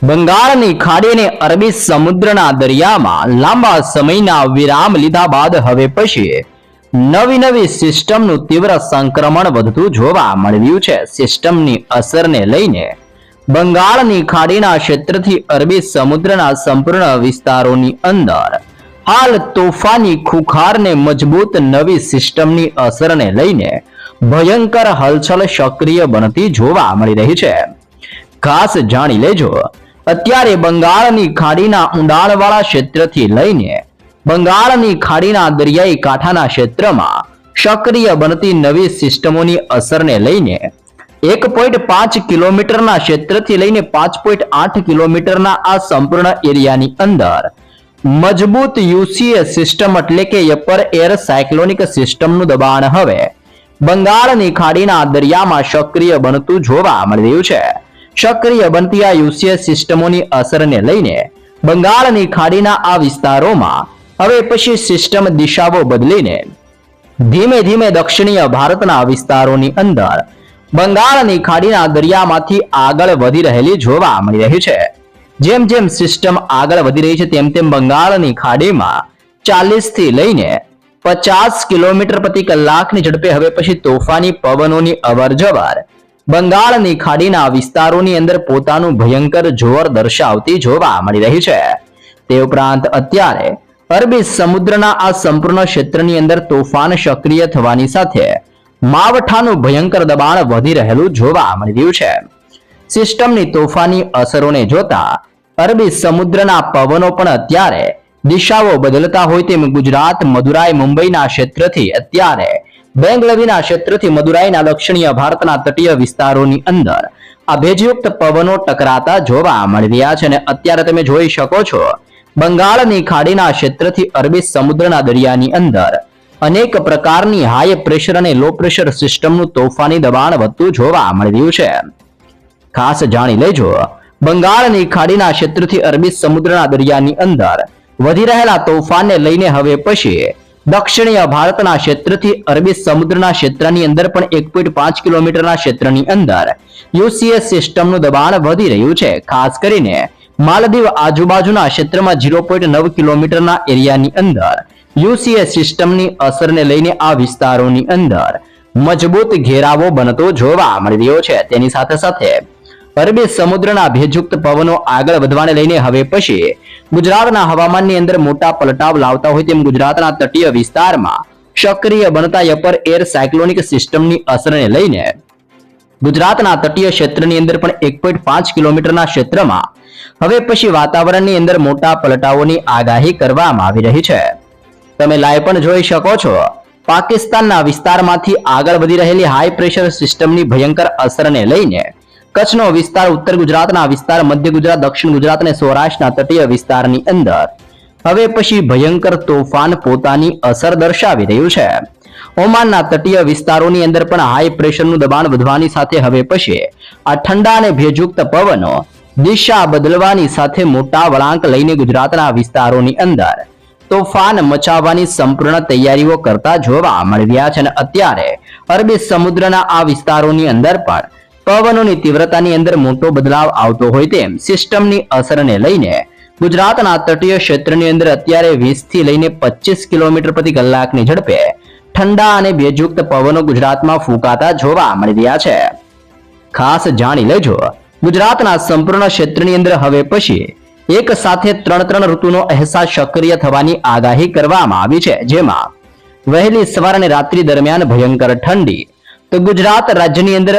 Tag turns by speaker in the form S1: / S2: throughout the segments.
S1: બંગાળની ખાડી અને અરબી સમુદ્રના દરિયામાં લાંબા સમયના વિરામ લીધા બાદ હવે પછી નવી સિસ્ટમનું તીવ્ર સંક્રમણ વધતું જોવા મળી રહ્યું છે. સિસ્ટમની અસરને લઈને બંગાળની ખાડીના ક્ષેત્રથી અરબી સમુદ્રના સંપૂર્ણ વિસ્તારોની અંદર હાલ તોફાની ખુખાર ને મજબૂત નવી સિસ્ટમની અસરને લઈને ભયંકર હલચલ સક્રિય બનતી જોવા મળી રહી છે. ખાસ જાણી લેજો, અત્યારે બંગાળની ખાડીના ઊંડાણવાળા ક્ષેત્રથી લઈને બંગાળની ખાડીના દરિયાઈ કાંઠાના ક્ષેત્રમાં સક્રિય બનતી નવી સિસ્ટમોની અસરને લઈને 1.5 કિલોમીટરના ક્ષેત્રથી લઈને 5.8 કિલોમીટરના આ સંપૂર્ણ એરિયાની અંદર મજબૂત યુસીએ સિસ્ટમ એટલે કે અપર એર સાયક્લોનિક સિસ્ટમનું દબાણ હવે બંગાળની ખાડીના દરિયામાં સક્રિય બનતું જોવા મળી રહ્યું છે. સક્રિય બનતી આ યુસીએ સિસ્ટમોની અસરને લઈને બંગાળની ખાડીના આ વિસ્તારોમાં હવે પછી સિસ્ટમ દિશાઓ બદલીને ધીમે ધીમે દક્ષિણીય ભારતના વિસ્તારોની અંદર બંગાળની ખાડીના દરિયામાંથી આગળ વધી રહેલી જોવા મળી રહી છે. જેમ જેમ સિસ્ટમ આગળ વધી રહી છે તેમ તેમ બંગાળની ખાડીમાં 40 થી લઈને 50 કિલોમીટર પ્રતિ કલાકની ઝડપે હવે પછી તોફાની પવનોની અવરજવર બંગાળની ખાડીના વિસ્તારોની અંદર પોતાનું ભયંકર જોર દર્શાવતી જોવા મળી રહી છે. તે ઉપરાંત અત્યારે અરબી સમુદ્રના આ સંપૂર્ણ ક્ષેત્રની અંદર તોફાન સક્રિય થવાની સાથે માવઠાનું ભયંકર દબાણ વધી રહેલું જોવા મળી રહ્યું છે. સિસ્ટમની તોફાની અસરોને જોતા અરબી સમુદ્રના પવનો પણ અત્યારે દિશાઓ બદલતા હોય તેમ ગુજરાત, મદુરાઈ, મુંબઈના ક્ષેત્રથી અત્યારે બેંગલવીના ક્ષેત્રથી મદુરાઈના દક્ષિણીય ભારતના તટીય વિસ્તારોની અંદર આ ભેજયુક્ત પવનો ટકરાતા જોવા મળી રહ્યા છે. અને અત્યારે તમે જોઈ શકો છો, બંગાળની ખાડીના ક્ષેત્રથી અરબી સમુદ્રના દરિયાની અંદર અનેક પ્રકારની હાઈ પ્રેશર અને લો પ્રેશર સિસ્ટમનું તોફાની દબાણ વધતું જોવા મળી રહ્યું છે. ખાસ જાણી લેજો, બંગાળની ખાડીના ક્ષેત્રથી અરબી સમુદ્રના દરિયાની અંદર વધી રહેલા તોફાનને લઈને હવે પછી દક્ષિણીય ભારતના ક્ષેત્રથી અરબી સમુદ્રના ક્ષેત્રની અંદર પણ 1.5 કિલોમીટરના ક્ષેત્રની અંદર યુસીએસ સિસ્ટમનું દબાણ વધી રહ્યું છે. ખાસ કરીને માલદીવ આજુબાજુના ક્ષેત્રમાં 0.9 કિલોમીટરના એરિયાની અંદર યુસીએસ સિસ્ટમની અસરને લઈને આ વિસ્તારોની અંદર મજબૂત ઘેરાવો બનતો જોવા મળી રહ્યો છે. તેની સાથે સાથે અરબી સમુદ્રના ભેજયુક્ત પવનો આગળ વધવાને લઈને હવે પછી ગુજરાતના હવામાનની અંદર મોટા પલટાવ લાવતા હોય તેમ ગુજરાતના તટીય વિસ્તારમાં સક્રિય બનતા અપર એર સાયક્લોનિક સિસ્ટમની અસરને લઈને ગુજરાતના તટીય ક્ષેત્રની અંદર પણ 1.5 કિલોમીટરના ક્ષેત્રમાં હવે પછી વાતાવરણની અંદર મોટા પલટાવોની આગાહી કરવામાં આવી રહી છે. તમે લાઈવ પણ જોઈ શકો છો, પાકિસ્તાનના વિસ્તારમાંથી આગળ વધી રહેલી હાઈ પ્રેશર સિસ્ટમની ભયંકર અસરને લઈને કચ્છનો વિસ્તાર, ઉત્તર ગુજરાતના વિસ્તાર, મધ્ય ગુજરાત, દક્ષિણ ગુજરાત અને સૌરાષ્ટ્રના તટીય વિસ્તારની અંદર હવે પછી ભયંકર તોફાન પોતાની અસર દર્શાવી રહ્યું છે. ઓમાનના તટીય વિસ્તારોની અંદર પણ હાઈ પ્રેશરનું દબાણ વધવાની સાથે હવે પછી આ ઠંડા અને ભેજયુક્ત પવનો દિશા બદલવાની સાથે મોટા વળાંક લઈને ગુજરાતના વિસ્તારોની અંદર તોફાન મચાવવાની સંપૂર્ણ તૈયારીઓ કરતા જોવા મળી રહ્યા છે. અને અત્યારે અરબી સમુદ્રના આ વિસ્તારોની અંદર પણ પવનોની તીવ્રતાની અંદર મોટો બદલાવ આવતો હોય તેમ સિસ્ટમની અસરને લઈને ગુજરાતના તટીય ક્ષેત્રની અંદર અત્યારે 20 થી લઈને 25 કિલોમીટર પ્રતિ કલાકની ઝડપે ઠંડા અને ભેજયુક્ત પવનો ગુજરાતમાં ફૂંકાતા જોવા મળી રહ્યા છે. ખાસ જાણી લેજો, ગુજરાતના સંપૂર્ણ ક્ષેત્રની અંદર હવે પછી એક સાથે 3 ઋતુનો અહેસાસ સક્રિય થવાની આગાહી કરવામાં આવી છે. જેમાં વહેલી સવાર અને રાત્રિ દરમિયાન ભયંકર ઠંડી, તો ગુજરાત રાજ્યની અંદર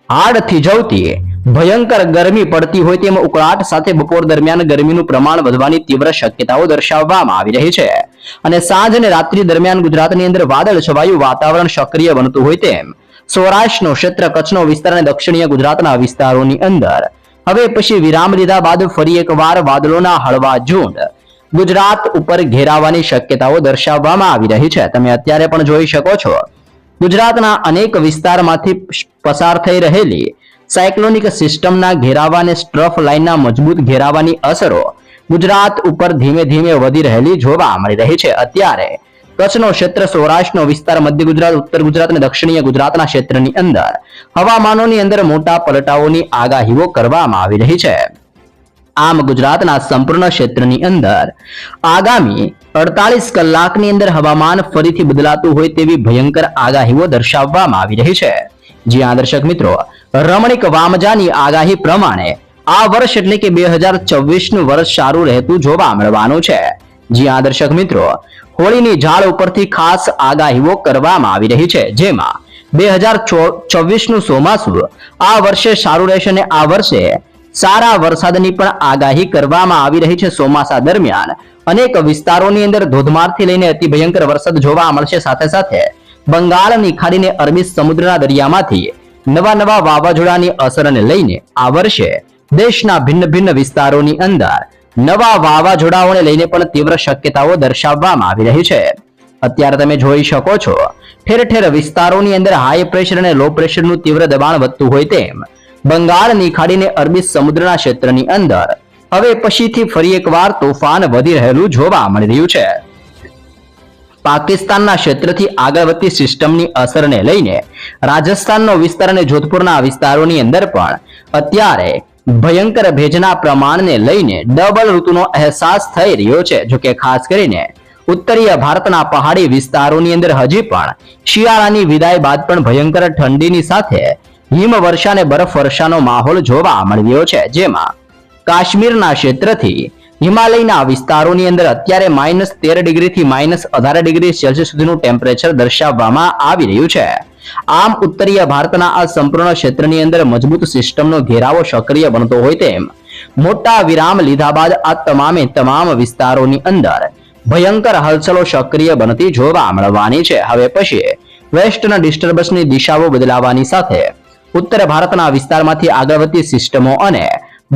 S1: હાડ થીજવતી ભયંકર ગરમી પડતી હોય તેમ ઉકળાટ સાથે બપોર દરમિયાન ગરમીનું પ્રમાણ વધવાની તીવ્ર શક્યતાઓ દર્શાવવામાં આવી રહી છે. અને સાંજ અને રાત્રિ દરમિયાન ગુજરાતની અંદર વાદળ છવાયું વાતાવરણ સક્રિય બનતું હોય તેમ સૌરાષ્ટ્રનો ક્ષેત્ર, કચ્છનો વિસ્તાર અને દક્ષિણીય ગુજરાતના વિસ્તારોની અંદર હવે પછી વિરામ લીધા બાદ ફરી એકવાર વાદળોના હળવા ઝુંડ ગુજરાત ઉપર ઘેરાવાની શક્યતાઓ દર્શાવવામાં આવી રહી છે. તમે અત્યારે પણ જોઈ શકો છો, ગુજરાતના અનેક વિસ્તારમાંથી પસાર થઈ રહેલી સાયક્લોનિક સિસ્ટમના ઘેરાવા અને સ્ટ્રફ લાઇનના મજબૂત ઘેરાવાની અસરો ગુજરાત ઉપર ધીમે ધીમે વધી રહેલી જોવા મળી રહી છે. અત્યારે કચ્છનો ક્ષેત્ર, સૌરાષ્ટ્રનો વિસ્તાર, મધ્ય ગુજરાત, ઉત્તર ગુજરાત અને દક્ષિણીય ગુજરાતના ક્ષેત્રની અંદર હવામાનોની અંદર મોટા પલટાઓની આગાહીઓ કરવામાં આવી રહી છે. આમ ગુજરાતના સંપૂર્ણ ક્ષેત્રની અંદર આગામી 48 કલાકની અંદર હવામાન ફરીથી બદલાતું હોય તેવી ભયંકર આગાહીઓ દર્શાવવામાં આવી રહી છે। જ્યાં દર્શક મિત્રો રમણીક વામજાની આગાહી પ્રમાણે આ વર્ષ એટલે કે 2024 નું વર્ષ સારું રહેતું જોવા મળવાનું છે। જ્યાં દર્શક મિત્રો હોળીની ઝાડ ઉપરથી ખાસ આગાહીઓ કરવામાં આવી રહી છે, જેમાં 2024 નું ચોમાસું આ વર્ષે સારું રહેશે અને આ વર્ષે સારા વરસાદની પણ આગાહી કરવામાં આવી રહી છે। ચોમાસા દરમિયાન અનેક વિસ્તારોની અંદર ધોધમારથી લઈને અતિ ભયંકર વરસાદ જોવા મળશે। સાથે સાથે બંગાળની ખાડીને અરબી સમુદ્રના દરિયામાંથી નવા વાવાઝોડાની અસરને લઈને આ વર્ષે દેશના ભિન્ન વિસ્તારોની અંદર નવા વાવાઝોડાઓને લઈને પણ તીવ્ર શક્યતાઓ દર્શાવવામાં આવી રહી છે। અત્યારે તમે જોઈ શકો છો ઠેર ઠેર વિસ્તારોની અંદર હાઈ પ્રેશર અને લો પ્રેશરનું તીવ્ર દબાણ વધતું હોય તેમ બંગાળની ખાડીને અરબી સમુદ્રના ક્ષેત્રની અંદર હવે પછીથી ફરી એકવાર તોફાન વધી રહેલું જોવા મળી રહ્યું છે। પાકિસ્તાનના ક્ષેત્રથી આગળ વધતી સિસ્ટમની અસરને લઈને રાજસ્થાનનો વિસ્તાર અને જોધપુરના વિસ્તારોની અંદર પણ અત્યારે ભયંકર ભેજના પ્રમાણને લઈને ડબલ ઋતુનો અહેસાસ થઈ રહ્યો છે। જોકે ખાસ કરીને ઉત્તરીય ભારતના પહાડી વિસ્તારોની અંદર હજી પણ શિયાળાની વિદાય બાદ પણ ભયંકર ઠંડીની સાથે હિમવર્ષા અને બરફવર્ષાનો માહોલ જોવા મળી રહ્યો છે। જેમાં કાશ્મીરના ક્ષેત્રથી હિમાલયના વિસ્તારોની અંદર અત્યારે -13 ડિગ્રીથી -18 ડિગ્રી સેલ્સિયસ સુધીનું ટેમ્પરેચર દર્શાવવામાં આવી રહ્યું છે। આમ ઉત્તરીય ભારતના આ સંપૂર્ણ ક્ષેત્રની અંદર મજબૂત સિસ્ટમનો ઘેરાવો સક્રિય બનતો હોય તેમ મોટા વિરામ લીધા બાદ આ તમામ વિસ્તારોની અંદર ભયંકર હલચલો સક્રિય બનતી જોવા મળવાની છે। હવે પછી વેસ્ટર્ન ડિસ્ટર્બન્સની દિશાઓ બદલાવાની સાથે ઉત્તર ભારતના વિસ્તારમાંથી આગળ વધતી સિસ્ટમો અને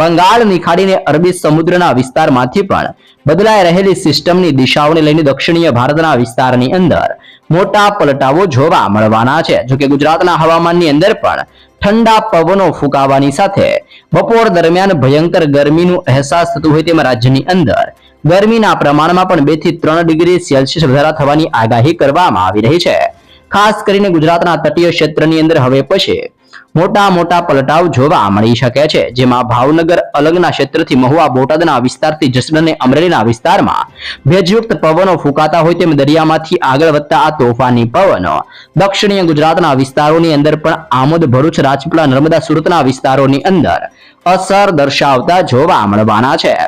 S1: બંગાળની ખાડીને અરબી સમુદ્રના વિસ્તારમાંથી પણ બદલાઈ રહેલી સિસ્ટમની દિશાઓને લઈને દક્ષિણીય ભારતના વિસ્તારની અંદર મોટા પલટાઓ જોવા મળવાના છે। જોકે ગુજરાતના હવામાનની અંદર પણ ઠંડા પવનો ફૂંકાવાની સાથે બપોર દરમિયાન ભયંકર ગરમીનું અહેસાસ થતું હોય તેમ રાજ્યની અંદર ગરમીના પ્રમાણમાં પણ 2 થી 3 ડિગ્રી સેલ્સિયસ વધારા થવાની આગાહી કરવામાં આવી રહી છે। ખાસ કરીને ગુજરાતના તટીય ક્ષેત્રની અંદર હવે પછી મોટા પલટાવ જોવા મળી શકે છે। જેમાં ભાવનગર અલંગના ક્ષેત્રથી મહુવા બોટાદના વિસ્તારથી જસદણ અને અમરેલીના વિસ્તારમાં ભેજયુક્ત પવનો ફૂંકાતા હોય તેમ દરિયામાંથી આગળ વધતા આ તોફાની પવનો દક્ષિણીય ગુજરાતના વિસ્તારોની અંદર પણ આમોદ ભરૂચ રાજપીપળા નર્મદા સુરતના વિસ્તારોની અંદર અસર દર્શાવતા જોવા મળવાના છે।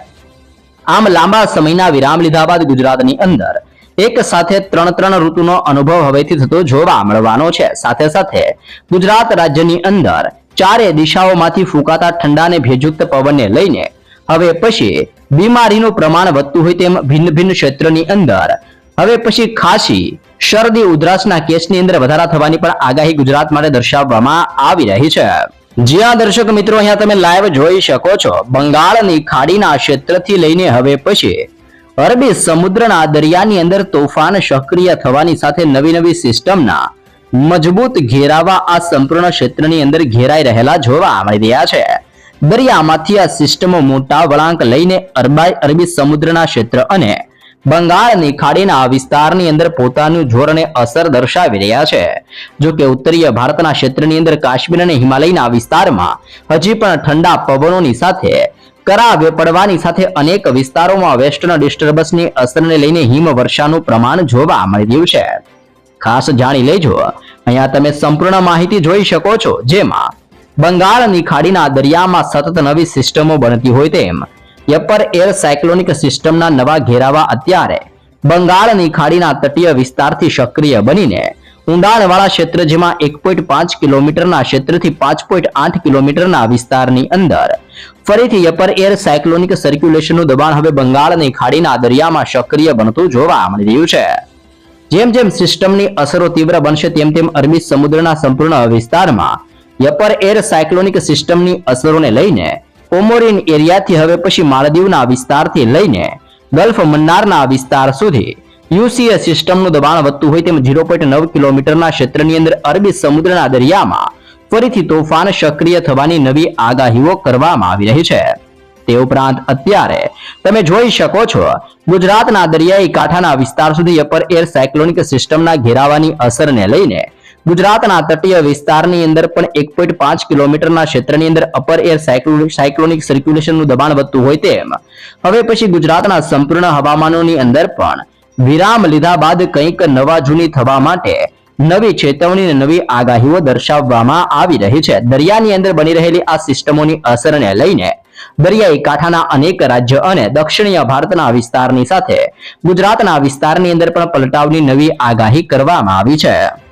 S1: આમ લાંબા સમયના વિરામ લીધા બાદ ગુજરાતની અંદર એક સાથે ત્રણ ઋતુનો અનુભવ હવેથી થતો જોવા મળવાનો છે। સાથે સાથે ગુજરાત રાજ્યની અંદર ચારે દિશાઓમાંથી ફૂંકાતા ઠંડા અને ભેજયુક્ત પવનને લઈને હવે પછી બીમારીનું પ્રમાણ વધતું હોય તેમ ભિન્ન ક્ષેત્રની અંદર હવે પછી ખાંસી શરદી ઉધરસના કેસની અંદર વધારા થવાની પણ આગાહી ગુજરાત માટે દર્શાવવામાં આવી રહી છે। જ્યાં દર્શક મિત્રો અહીંયા તમે લાઈવ જોઈ શકો છો બંગાળની ખાડીના ક્ષેત્રથી લઈને હવે પછી અરબી સમુદ્રના દરિયાની અંદર તોફાન સક્રિય થવાની સાથે નવી સિસ્ટમના મજબૂત ઘેરાવા આ સંપૂર્ણ ક્ષેત્રની અંદર ઘેરાઈ રહેલા જોવા મળી રહ્યા છે। દરિયામાંથી આ સિસ્ટમો મોટા વળાંક લઈને અરબી સમુદ્રના ક્ષેત્ર અને બંગાળની ખાડીના વિસ્તારની અંદર પોતાનું જોર અને અસર દર્શાવી રહ્યા છે। જો કે ઉત્તરીય ભારતના ક્ષેત્રની અંદર કાશ્મીર અને હિમાલયના વિસ્તારમાં હજી પણ ઠંડા પવનોની સાથે કરા પડવાની સાથે અનેક વિસ્તારોમાં વેસ્ટર્ન ડિસ્ટર્બન્સની અસરને લઈને હિમવર્ષાનું પ્રમાણ જોવા મળી રહ્યું છે। ખાસ જાણી લેજો, અહીંયા તમે સંપૂર્ણ માહિતી જોઈ શકો છો। જેમાં બંગાળની ખાડીના દરિયામાં સતત નવી સિસ્ટમો બનતી હોય તેમ અપર એર સાયક્લોનિક સિસ્ટમના નવા ઘેરાવા અત્યારે બંગાળની ખાડીના તટીય વિસ્તારથી સક્રિય બનીને ઊંડાણવાળા ક્ષેત્ર જેમાં 1.5 કિલોમીટરના ક્ષેત્રથી 5.8 કિલોમીટરના વિસ્તારની અંદર ફરીથી અપર એર સાયક્લોનિક સર્ક્યુલેશનનું દબાણ હવે બંગાળની ખાડીના દરિયામાં સક્રિય બનતું જોવા મળી રહ્યું છે। જેમ સિસ્ટમની અસરો તીવ્ર બનશે તેમ અરબી સમુદ્રના સંપૂર્ણ વિસ્તારમાં અપર એર સાયક્લોનિક સિસ્ટમની અસરોને લઈને કોમોરિન એરિયાથી હવે પછી માલદીવના વિસ્તારથી લઈને ગલ્ફ મન્નારના વિસ્તાર સુધી યુસીએ સિસ્ટમનું દબાણ વધતું હોય તેમ 0.9 કિલોમીટરના ક્ષેત્રની અંદર અરબી સમુદ્રના દરિયામાં ફરીથી તોફાન સક્રિય થવાની નવી આગાહીઓ કરવામાં આવી રહી છે। તે ઉપરાંત અત્યારે તમે જોઈ શકો છો ગુજરાતના દરિયાઈ કાંઠાના વિસ્તાર સુધી અપર એર સાયક્લોનિક સિસ્ટમના ઘેરાવાની અસરને લઈને ગુજરાતના તટીય વિસ્તારની અંદર પણ 1.5 કિલોમીટરના ક્ષેત્રની અંદર અપર એર સાયક્લોનિક સર્ક્યુલેશનનું દબાણ વધતું હોય તેમ હવે પછી ગુજરાતના સંપૂર્ણ હવામાનોની અંદર પણ વિરામ લીધા બાદ કંઈક નવા જૂની થવા માટે નવી ચેતવણી અને નવી આગાહીઓ દર્શાવવામાં આવી રહી છે. દરિયાની અંદર બની રહેલી આ સિસ્ટમોની અસરને લઈને દરિયાઈ કાંઠાના અનેક રાજ્ય અને દક્ષિણીય ભારતના વિસ્તારની સાથે ગુજરાતના વિસ્તારની અંદર પણ પલટાવની નવી આગાહી કરવામાં આવી છે.